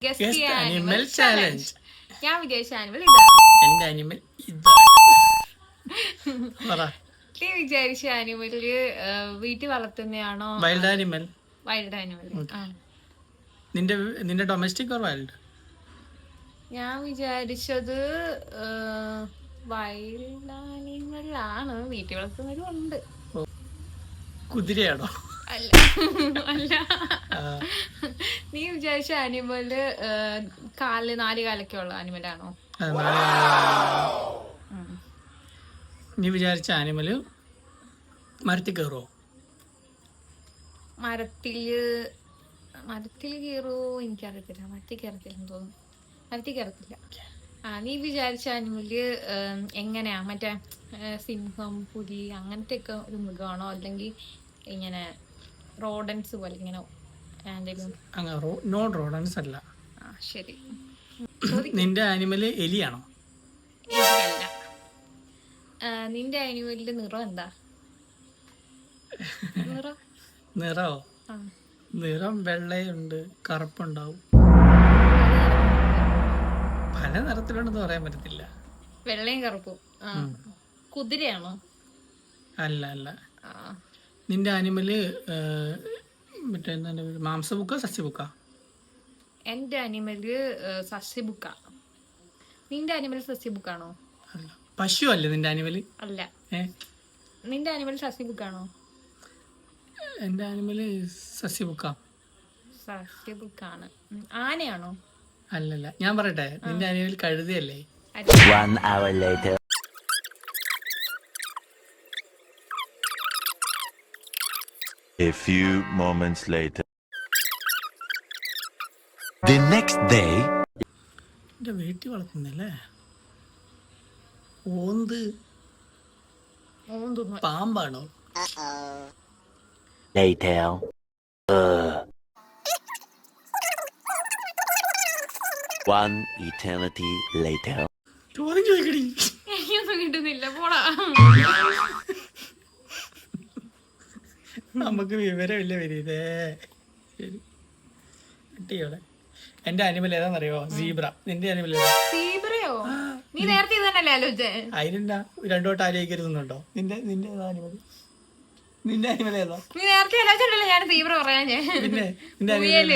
Guest animal challenge. ഞാൻ വിചാരിച്ച animal ഇതാണ്. എന്റെ ആനിമൽ ഇതാണ്. നീ വിചാരിച്ച ആനിമല് വീട്ടിൽ വളർത്തുന്നതാണോ? Wild animal. Wild animal. നിന്റെ ഡൊമസ്റ്റിക് ഓർ വൈൽഡ്? ഞാൻ വിചാരിച്ചത് വൈൽഡ് ആനിമൽ ആണ്. വീട്ടിൽ വളർത്തുന്നവരും ഉണ്ട്. കുതിരയാണോ? അല്ല അല്ല. നീ വിചാരിച്ച ആനിമല് നാല് കാലൊക്കെ ഉള്ള ആനിമലാണോ? നീ വിചാരിച്ച ആനിമല് മരത്തിൽ കയറോ? മരത്തിൽ കയറോ എനിക്കറിയത്തില്ല. മരത്തിൽ കയറത്തില്ലെന്ന് തോന്നുന്നു. മരത്തിൽ കയറത്തില്ല. നീ വിചാരിച്ച ആനിമല് എങ്ങനെയാ? മറ്റേ സിംഹം, പുലി അങ്ങനത്തെ ഒക്കെ ഒരു മൃഗമാണോ? അല്ലെങ്കിൽ ഇങ്ങനെ റോഡൻസ് പോലെ ഇങ്ങനെ നോൺ റോഡൻസ് അല്ല. ശരി. നിന്റെ ആനിമല് എലിയാണോ? എലിയല്ല. നിന്റെ ആനിമലിന്റെ നിറം എന്താ? നിറോ? നിറം വെള്ളയുണ്ട്, കറുപ്പുണ്ടാവും. പല നിറത്തിലുണ്ടെന്ന് പറയാൻ പറ്റത്തില്ല. വെള്ളയും കറുപ്പും. കുതിരയാണോ? അല്ല അല്ല. നിന്റെ ആനിമല് മറ്റേ മാംസബുക്കാ സസ്യബുക്കാ? എന്റെ ആനിമല് സസ്യബുക്കാ. നിന്റെ ആനിമൽ സസ്യബുക്കാണോ? അല്ല. പശു അല്ലേ നിന്റെ ആനിമല്? അല്ല. നിന്റെ ആനിമൽ സസ്യബുക്കാണോ? എന്റെ ആനിമല് സസ്യബുക്കാ. സസ്യബുക്കാണ്. ആനയാണോ? അല്ലല്ല. ഞാൻ പറയട്ടെ, നിന്റെ animal കഴുതയല്ലേ? 1 hour later. A few moments later. The next day. എന്റെ വീട്ടിൽ വളർത്തുന്നല്ലേ ഓന്ത്. പാമ്പാണോ? Later. One eternity later. ചോദ്യം ചോദിക്കടി. എനിക്കൊന്നും കിട്ടുന്നില്ല. പോടാ. നമുക്ക് വിവരമില്ല വരീതേ. ശരി കിട്ടിയോടെ. എന്റെ ആനിമൽ ഏതാന്നറിയോ? സീബ്ര. നിന്റെ ആനിമൽ ഏതാ? സീബ്രയോ? നീ നേരത്തെ ഇത് തന്നെയല്ലേ ആലോചിച്ചേ? അതിനെന്താ രണ്ടോട്ട് ആലോചിക്കരുതുന്നുണ്ടോ? നിന്റെ ഏതാ ആനിമൽ? നിന്റെ ആനിമൽ ഏതാ? നീ നേരത്തെ ആലോചിച്ചിട്ടല്ലേ ഞാൻ സീബ്ര പറയാൻ. പിന്നെ നിന്റെ ആനിമൽ